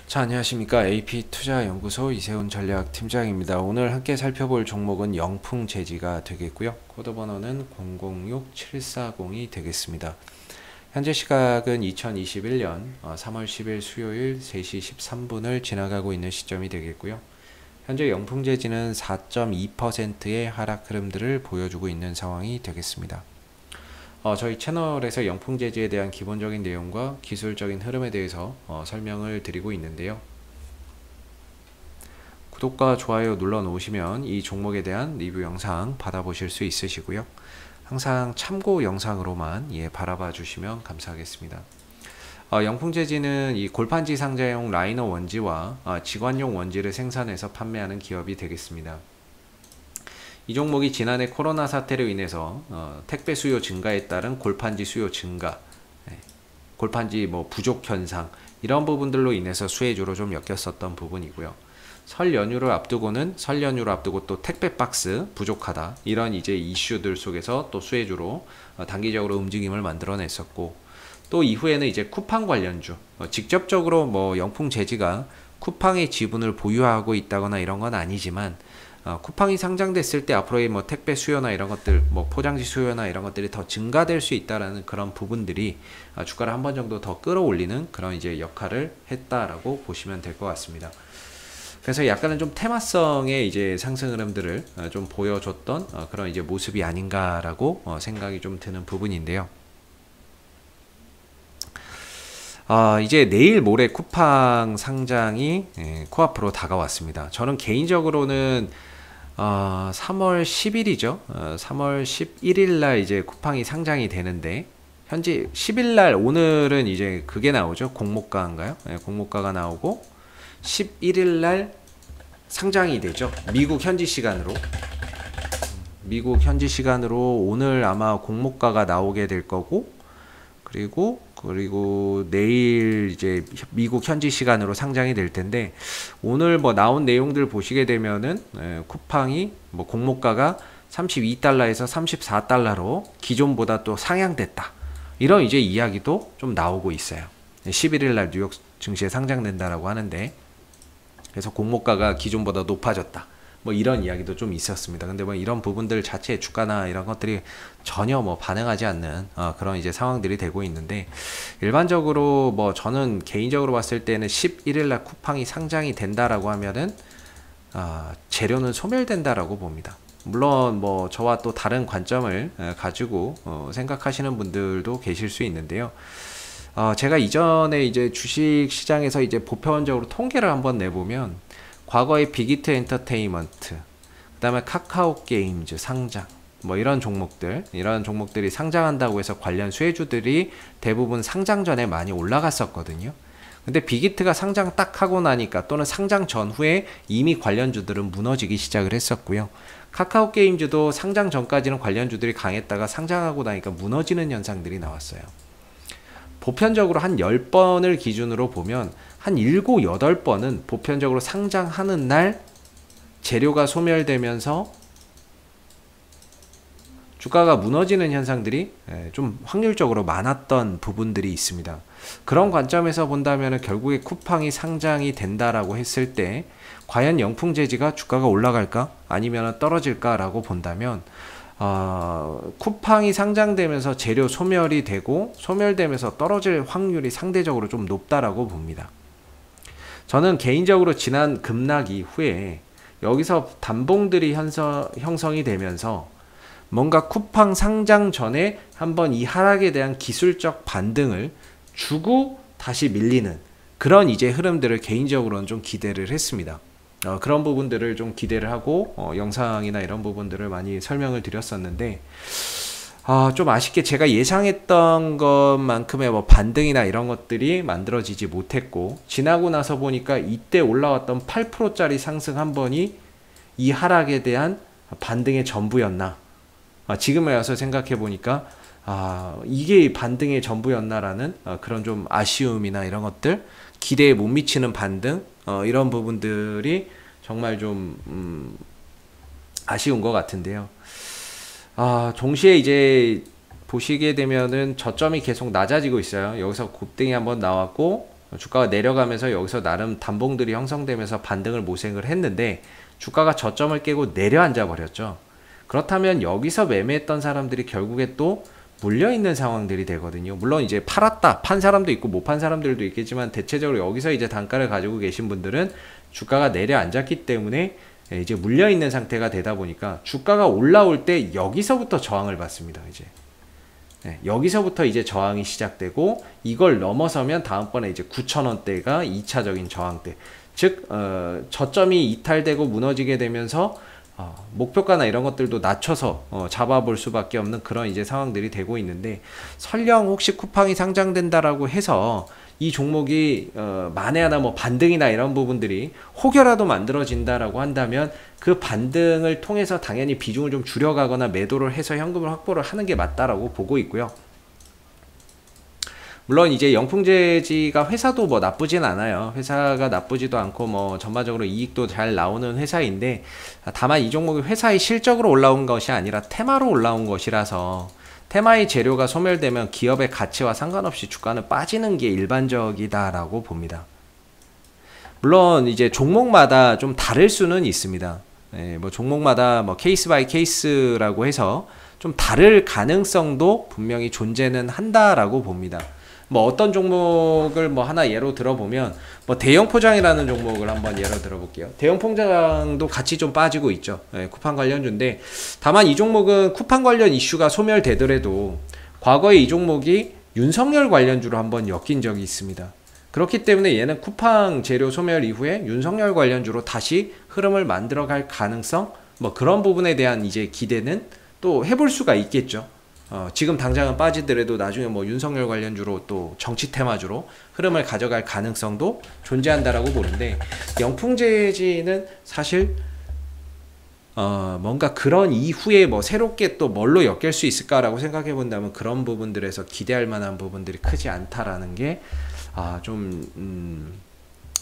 자, 안녕하십니까. AP투자연구소 이세훈 전략팀장입니다. 오늘 함께 살펴볼 종목은 영풍재지가 되겠고요. 코드 번호는 006740이 되겠습니다. 현재 시각은 2021년 3월 10일 수요일 3시 13분을 지나가고 있는 시점이 되겠고요. 현재 영풍재지는 4.2%의 하락 흐름들을 보여주고 있는 상황이 되겠습니다. 저희 채널에서 영풍재지에 대한 기본적인 내용과 기술적인 흐름에 대해서 설명을 드리고 있는데요. 구독과 좋아요 눌러 놓으시면 이 종목에 대한 리뷰 영상 받아보실 수 있으시고요. 항상 참고 영상으로만 바라봐 주시면 감사하겠습니다. 영풍재지는 이 골판지 상자용 라이너 원지와 지관용 원지를 생산해서 판매하는 기업이 되겠습니다. 이 종목이 지난해 코로나 사태로 인해서 택배 수요 증가에 따른 골판지 수요 증가, 골판지 부족 현상 이런 부분들로 인해서 수혜주로 좀 엮였었던 부분이고요. 설 연휴를 앞두고 또 택배 박스 부족하다 이런 이제 이슈들 속에서 또 수혜주로 단기적으로 움직임을 만들어냈었고, 또 이후에는 이제 쿠팡 관련주, 직접적으로 영풍재지가 쿠팡의 지분을 보유하고 있다거나 이런 건 아니지만 쿠팡이 상장됐을 때 앞으로의 택배 수요나 이런 것들, 포장지 수요나 이런 것들이 더 증가될 수 있다라는 그런 부분들이 주가를 한 번 정도 더 끌어올리는 그런 이제 역할을 했다라고 보시면 될 것 같습니다. 그래서 약간은 좀 테마성의 이제 상승 흐름들을 좀 보여줬던 그런 이제 모습이 아닌가라고 생각이 좀 드는 부분인데요. 이제 내일 모레 쿠팡 상장이 코앞으로 다가왔습니다. 저는 개인적으로는 3월 10일이죠. 3월 11일 날 이제 쿠팡이 상장이 되는데, 현재 10일 날 오늘은 이제 그게 나오죠. 공모가인가요? 공모가가 나오고 11일 날 상장이 되죠. 미국 현지 시간으로 오늘 아마 공모가가 나오게 될 거고, 그리고 내일 이제 미국 현지 시간으로 상장이 될 텐데, 오늘 나온 내용들 보시게 되면은 쿠팡이 공모가가 32달러에서 34달러로 기존보다 또 상향됐다, 이런 이제 이야기도 좀 나오고 있어요. 11일 날 뉴욕 증시에 상장된다라고 하는데, 그래서 공모가가 기존보다 높아졌다, 이런 이야기도 좀 있었습니다. 근데 이런 부분들 자체의 주가나 이런 것들이 전혀 반응하지 않는 그런 이제 상황들이 되고 있는데, 일반적으로 저는 개인적으로 봤을 때는 11일 날 쿠팡이 상장이 된다라고 하면은 재료는 소멸된다라고 봅니다. 물론 저와 또 다른 관점을 가지고 생각하시는 분들도 계실 수 있는데요. 제가 이전에 이제 주식 시장에서 이제 보편적으로 통계를 한번 내보면, 과거에 빅히트 엔터테인먼트, 그 다음에 카카오 게임즈 상장, 이런 종목들이 상장한다고 해서 관련 수혜주들이 대부분 상장 전에 많이 올라갔었거든요. 근데 빅히트가 상장 딱 하고 나니까, 또는 상장 전후에 이미 관련주들은 무너지기 시작을 했었고요. 카카오 게임즈도 상장 전까지는 관련주들이 강했다가 상장하고 나니까 무너지는 현상들이 나왔어요. 보편적으로 한 10번을 기준으로 보면 한 7, 8번은 보편적으로 상장하는 날 재료가 소멸되면서 주가가 무너지는 현상들이 좀 확률적으로 많았던 부분들이 있습니다. 그런 관점에서 본다면 결국에 쿠팡이 상장이 된다라고 했을 때 과연 영풍재지가 주가가 올라갈까 아니면 떨어질까 라고 본다면, 쿠팡이 상장되면서 재료 소멸이 되고 소멸되면서 떨어질 확률이 상대적으로 좀 높다라고 봅니다. 저는 개인적으로 지난 급락 이후에 여기서 단봉들이 형성이 되면서 뭔가 쿠팡 상장 전에 한번 이 하락에 대한 기술적 반등을 주고 다시 밀리는 그런 이제 흐름들을 개인적으로는 좀 기대를 했습니다. 그런 부분들을 좀 기대를 하고 영상이나 이런 부분들을 많이 설명을 드렸었는데, 좀 아쉽게 제가 예상했던 것만큼의 반등이나 이런 것들이 만들어지지 못했고, 지나고 나서 보니까 이때 올라왔던 8%짜리 상승 한 번이 이 하락에 대한 반등의 전부였나, 지금에 와서 생각해 보니까 이게 반등의 전부였나라는 그런 좀 아쉬움이나 이런 것들, 기대에 못 미치는 반등, 이런 부분들이 정말 좀 아쉬운 것 같은데요. 동시에 이제 보시게 되면은 저점이 계속 낮아지고 있어요. 여기서 곱등이 한번 나왔고 주가가 내려가면서 여기서 나름 단봉들이 형성되면서 반등을 모색을 했는데 주가가 저점을 깨고 내려앉아 버렸죠. 그렇다면 여기서 매매했던 사람들이 결국에 또 물려있는 상황들이 되거든요. 물론 이제 팔았다 판 사람도 있고 못 판 사람들도 있겠지만 대체적으로 여기서 이제 단가를 가지고 계신 분들은 주가가 내려앉았기 때문에 이제 물려있는 상태가 되다 보니까 주가가 올라올 때 여기서부터 저항을 받습니다. 이제 여기서부터 이제 저항이 시작되고 이걸 넘어서면 다음번에 이제 9,000원대가 2차적인 저항대, 즉 저점이 이탈되고 무너지게 되면서 목표가나 이런 것들도 낮춰서 잡아볼 수밖에 없는 그런 이제 상황들이 되고 있는데, 설령 혹시 쿠팡이 상장된다라고 해서 이 종목이 만에 하나 뭐 반등이나 이런 부분들이 혹여라도 만들어진다라고 한다면 그 반등을 통해서 당연히 비중을 좀 줄여가거나 매도를 해서 현금을 확보를 하는 게 맞다라고 보고 있고요. 물론 이제 영풍재지가 회사도 뭐 나쁘진 않아요. 회사가 나쁘지도 않고 뭐 전반적으로 이익도 잘 나오는 회사인데, 다만 이 종목이 회사의 실적으로 올라온 것이 아니라 테마로 올라온 것이라서 테마의 재료가 소멸되면 기업의 가치와 상관없이 주가는 빠지는 게 일반적이다라고 봅니다. 물론 이제 종목마다 좀 다를 수는 있습니다. 뭐 종목마다 뭐 케이스 바이 케이스라고 해서 좀 다를 가능성도 분명히 존재는 한다라고 봅니다. 뭐 어떤 종목을 뭐 하나 예로 들어보면 뭐 대형 포장이라는 종목을 한번 예로 들어볼게요. 대형 포장도 같이 좀 빠지고 있죠. 쿠팡 관련주인데, 다만 이 종목은 쿠팡 관련 이슈가 소멸되더라도 과거에 이 종목이 윤석열 관련주로 한번 엮인 적이 있습니다. 그렇기 때문에 얘는 쿠팡 재료 소멸 이후에 윤석열 관련주로 다시 흐름을 만들어갈 가능성, 뭐 그런 부분에 대한 이제 기대는 또 해볼 수가 있겠죠. 지금 당장은 빠지더라도 나중에 뭐 윤석열 관련주로 또 정치 테마주로 흐름을 가져갈 가능성도 존재한다라고 보는데, 영풍재지는 사실 뭔가 그런 이후에 뭐 새롭게 또 뭘로 엮일 수 있을까라고 생각해 본다면 그런 부분들에서 기대할 만한 부분들이 크지 않다라는 게 좀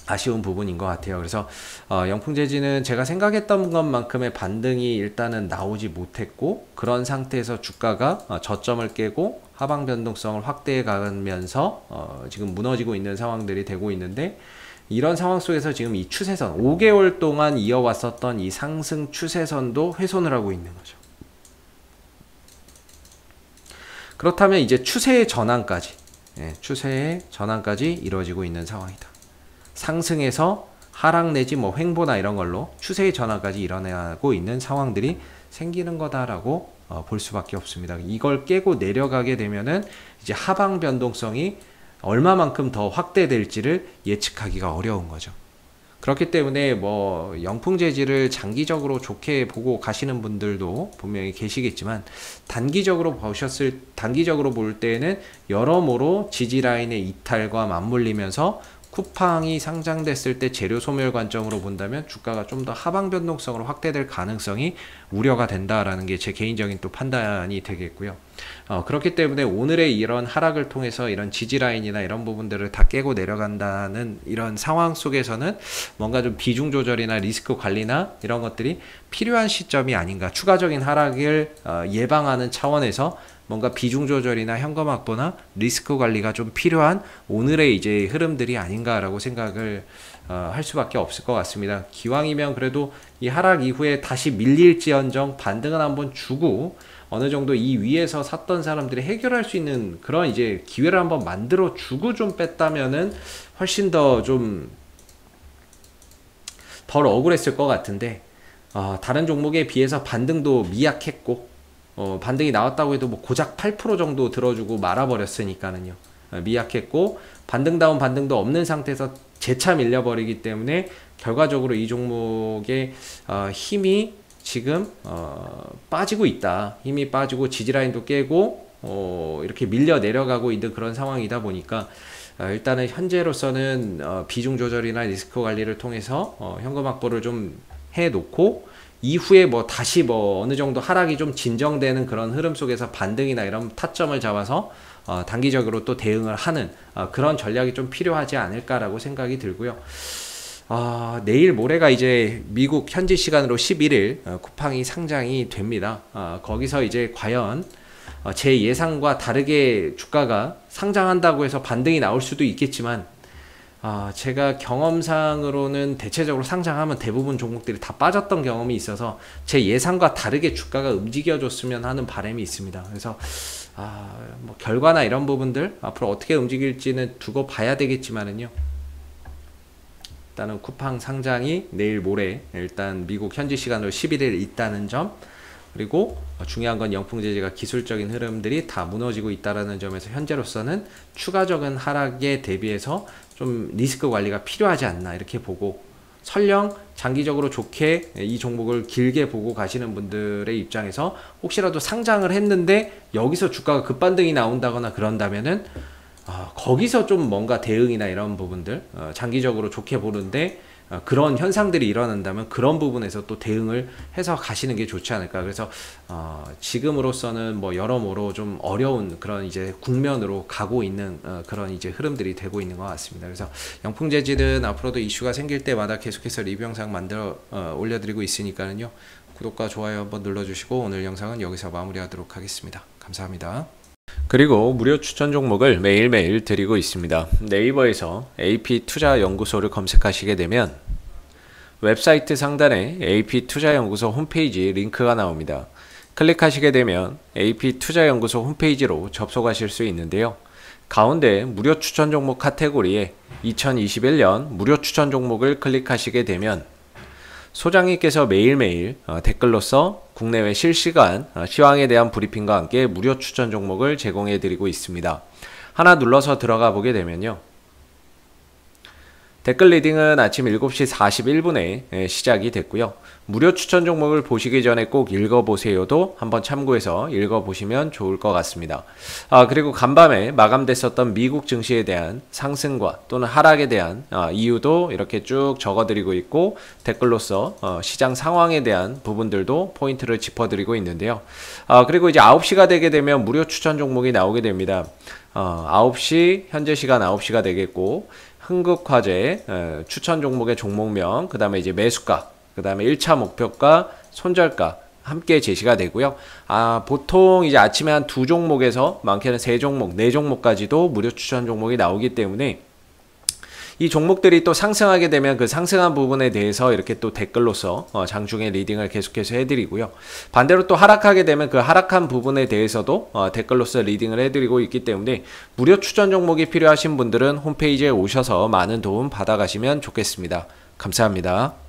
아쉬운 부분인 것 같아요. 그래서 영풍재지는 제가 생각했던 것만큼의 반등이 일단은 나오지 못했고, 그런 상태에서 주가가 저점을 깨고 하방 변동성을 확대해 가면서 지금 무너지고 있는 상황들이 되고 있는데, 이런 상황 속에서 지금 이 추세선 5개월 동안 이어왔었던 이 상승 추세선도 훼손을 하고 있는 거죠. 그렇다면 이제 추세의 전환까지 이루어지고 있는 상황이다. 상승에서 하락 내지 뭐 횡보나 이런 걸로 추세의 전환까지 일어나고 있는 상황들이 생기는 거다라고 볼 수밖에 없습니다. 이걸 깨고 내려가게 되면은 이제 하방 변동성이 얼마만큼 더 확대될지를 예측하기가 어려운 거죠. 그렇기 때문에 뭐 영풍재지를 장기적으로 좋게 보고 가시는 분들도 분명히 계시겠지만, 단기적으로 볼 때는 여러모로 지지라인의 이탈과 맞물리면서 쿠팡이 상장됐을 때 재료 소멸 관점으로 본다면 주가가 좀 더 하방 변동성으로 확대될 가능성이 우려가 된다라는 게 제 개인적인 또 판단이 되겠고요. 그렇기 때문에 오늘의 이런 하락을 통해서 이런 지지라인이나 이런 부분들을 다 깨고 내려간다는 이런 상황 속에서는 뭔가 좀 비중 조절이나 리스크 관리나 이런 것들이 필요한 시점이 아닌가, 추가적인 하락을 예방하는 차원에서 뭔가 비중 조절이나 현금 확보나 리스크 관리가 좀 필요한 오늘의 이제 흐름들이 아닌가라고 생각을 할 수밖에 없을 것 같습니다. 기왕이면 그래도 이 하락 이후에 다시 밀릴지언정 반등은 한번 주고 어느 정도 이 위에서 샀던 사람들이 해결할 수 있는 그런 이제 기회를 한번 만들어 주고 좀 뺐다면은 훨씬 더 좀 덜 억울했을 것 같은데, 다른 종목에 비해서 반등도 미약했고, 반등이 나왔다고 해도 뭐 고작 8% 정도 들어주고 말아버렸으니까는요. 미약했고 반등다운 반등도 없는 상태에서 재차 밀려버리기 때문에 결과적으로 이 종목의 힘이 지금 빠지고 있다. 힘이 빠지고 지지라인도 깨고 이렇게 밀려 내려가고 있는 그런 상황이다 보니까 일단은 현재로서는 비중 조절이나 리스크 관리를 통해서 현금 확보를 좀 해놓고, 이후에 뭐 다시 뭐 어느 정도 하락이 좀 진정되는 그런 흐름 속에서 반등이나 이런 타점을 잡아서 단기적으로 또 대응을 하는 그런 전략이 좀 필요하지 않을까라고 생각이 들고요. 내일 모레가 이제 미국 현지 시간으로 11일 쿠팡이 상장이 됩니다. 거기서 이제 과연 제 예상과 다르게 주가가 상장한다고 해서 반등이 나올 수도 있겠지만, 제가 경험상으로는 대체적으로 상장하면 대부분 종목들이 다 빠졌던 경험이 있어서 제 예상과 다르게 주가가 움직여줬으면 하는 바람이 있습니다. 그래서 뭐 결과나 이런 부분들 앞으로 어떻게 움직일지는 두고 봐야 되겠지만은요. 일단은 쿠팡 상장이 내일 모레 일단 미국 현지 시간으로 11일 있다는 점, 그리고 중요한 건 영풍 제재가 기술적인 흐름들이 다 무너지고 있다는 점에서 현재로서는 추가적인 하락에 대비해서 좀 리스크 관리가 필요하지 않나 이렇게 보고, 설령 장기적으로 좋게 이 종목을 길게 보고 가시는 분들의 입장에서 혹시라도 상장을 했는데 여기서 주가가 급반등이 나온다거나 그런다면은 거기서 좀 뭔가 대응이나 이런 부분들 장기적으로 좋게 보는데 그런 현상들이 일어난다면 그런 부분에서 또 대응을 해서 가시는 게 좋지 않을까. 그래서 지금으로서는 뭐 여러모로 좀 어려운 그런 이제 국면으로 가고 있는 그런 이제 흐름들이 되고 있는 것 같습니다. 그래서 영풍재질은 앞으로도 이슈가 생길 때마다 계속해서 리뷰 영상 만들어 올려드리고 있으니까는요, 구독과 좋아요 한번 눌러주시고 오늘 영상은 여기서 마무리하도록 하겠습니다. 감사합니다. 그리고 무료 추천 종목을 매일매일 드리고 있습니다. 네이버에서 AP투자연구소를 검색하시게 되면 웹사이트 상단에 AP투자연구소 홈페이지 링크가 나옵니다. 클릭하시게 되면 AP투자연구소 홈페이지로 접속하실 수 있는데요. 가운데 무료 추천 종목 카테고리에 2021년 무료 추천 종목을 클릭하시게 되면 소장님께서 매일매일 댓글로서 국내외 실시간 시황에 대한 브리핑과 함께 무료 추천 종목을 제공해 드리고 있습니다. 하나 눌러서 들어가 보게 되면요, 댓글 리딩은 아침 7시 41분에 시작이 됐고요. 무료 추천 종목을 보시기 전에 꼭 읽어보세요도 한번 참고해서 읽어보시면 좋을 것 같습니다. 그리고 간밤에 마감됐었던 미국 증시에 대한 상승과 또는 하락에 대한 이유도 이렇게 쭉 적어드리고 있고, 댓글로서 시장 상황에 대한 부분들도 포인트를 짚어드리고 있는데요. 그리고 이제 9시가 되게 되면 무료 추천 종목이 나오게 됩니다. 9시, 현재 시간 9시가 되겠고, 흥국화재 추천 종목의 종목명, 그 다음에 이제 매수가, 그 다음에 1차 목표가, 손절가 함께 제시가 되고요. 보통 이제 아침에 한 2종목에서 많게는 3종목, 4종목까지도 무료 추천 종목이 나오기 때문에 이 종목들이 또 상승하게 되면 그 상승한 부분에 대해서 이렇게 또 댓글로서 장중에 리딩을 계속해서 해드리고요. 반대로 또 하락하게 되면 그 하락한 부분에 대해서도 댓글로서 리딩을 해드리고 있기 때문에 무료 추천 종목이 필요하신 분들은 홈페이지에 오셔서 많은 도움 받아가시면 좋겠습니다. 감사합니다.